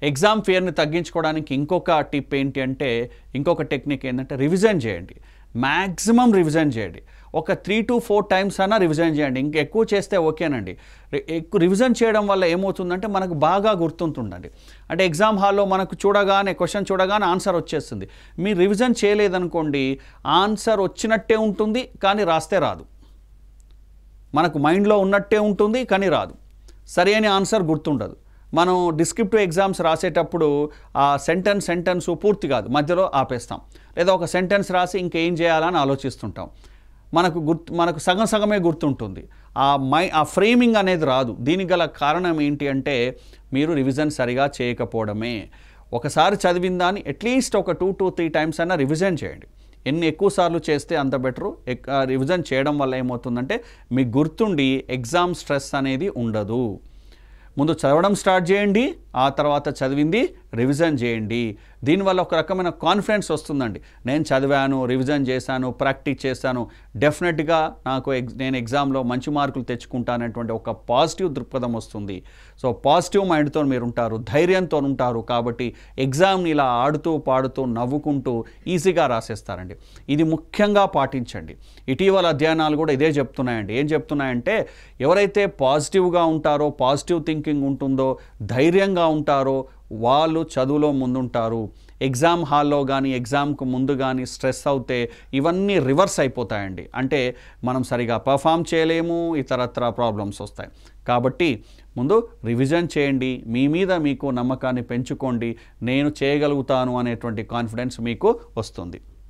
Exam ఫియర్ని తగ్గించుకోవడానికి ఇంకొక tip ఏంటి అంటే, ఇంకొక టెక్నిక్ ఏంటంటే రివిజన్ చేయండి. మ్యాక్సిమం రివిజన్ చేయండి. ఒక 3 to 4 టైమ్స్ అయినా రివిజన్ చేయండి. ఇంకా ఎక్కువ చేస్తే ఓకేనండి. ఎక్కువ రివిజన్ చేయడం వల్ల ఏమవుతుందంటే మనకు బాగా గుర్తుంటుందండి. అంటే ఎగ్జామ్ హాల్లో మనకు చూడగానే క్వశ్చన్ చూడగానే ఆన్సర్ వచ్చేస్తుంది. మీరు రివిజన్ చేయలేదనుకోండి, ఆన్సర్ వచ్చినట్టే ఉంటుంది కానీ రాస్తే రాదు. మనకు మైండ్లో ఉన్నట్టే ఉంటుంది కానీ రాదు. సరి అయిన ఆన్సర్ గుర్తుండదు. మనం డిస్క్రిప్టివ్ ఎగ్జామ్స్ రాసేటప్పుడు ఆ సెంటెన్స్ పూర్తి కాదు, మధ్యలో ఆపేస్తాం. లేదా ఒక సెంటెన్స్ రాసి ఇంకేం చేయాలని ఆలోచిస్తుంటాం. మనకు సగమే గుర్తుంటుంది. ఆ ఫ్రేమింగ్ అనేది రాదు. దీనికి గల కారణం ఏంటి అంటే మీరు రివిజన్ సరిగా చేయకపోవడమే. ఒకసారి చదివిన దాన్ని అట్లీస్ట్ ఒక 2 to 3 టైమ్స్ అయినా రివిజన్ చేయండి. ఎన్ని ఎక్కువ సార్లు చేస్తే అంత బెటరు. రివిజన్ చేయడం వల్ల ఏమవుతుందంటే మీకు గుర్తుండి ఎగ్జామ్ స్ట్రెస్ అనేది ఉండదు. ముందు చదవడం స్టార్ట్ చేయండి, ఆ తర్వాత చదివింది రివిజన్ చేయండి. దీనివల్ల ఒక రకమైన కాన్ఫిడెన్స్ వస్తుందండి. నేను చదివాను, రివిజన్ చేశాను, ప్రాక్టీస్ చేశాను, డెఫినెట్గా నేను ఎగ్జామ్లో మంచి మార్కులు తెచ్చుకుంటానటువంటి ఒక పాజిటివ్ దృక్పథం వస్తుంది. సో పాజిటివ్ మైండ్తో మీరు ఉంటారు, ధైర్యంతో ఉంటారు. కాబట్టి ఎగ్జామ్ని ఇలా ఆడుతూ పాడుతూ నవ్వుకుంటూ ఈజీగా రాసేస్తారండి. ఇది ముఖ్యంగా పాటించండి. ఇటీవల అధ్యయనాలు కూడా ఇదే చెప్తున్నాయండి. ఏం చెప్తున్నాయంటే ఎవరైతే పాజిటివ్గా ఉంటారో, పాజిటివ్ థింకింగ్ ఉంటుందో, ధైర్యంగా ఉంటారో వాళ్ళు చదువులో ముందుంటారు. ఎగ్జామ్ హాల్లో కానీ ఎగ్జామ్కు ముందు కానీ స్ట్రెస్ అవుతే ఇవన్నీ రివర్స్ అయిపోతాయండి. అంటే మనం సరిగా పర్ఫామ్ చేయలేము, ఇతరత్ర ప్రాబ్లమ్స్ వస్తాయి. కాబట్టి ముందు రివిజన్ చేయండి, మీ మీద మీకు నమ్మకాన్ని పెంచుకోండి. నేను చేయగలుగుతాను అనేటువంటి కాన్ఫిడెన్స్ మీకు వస్తుంది.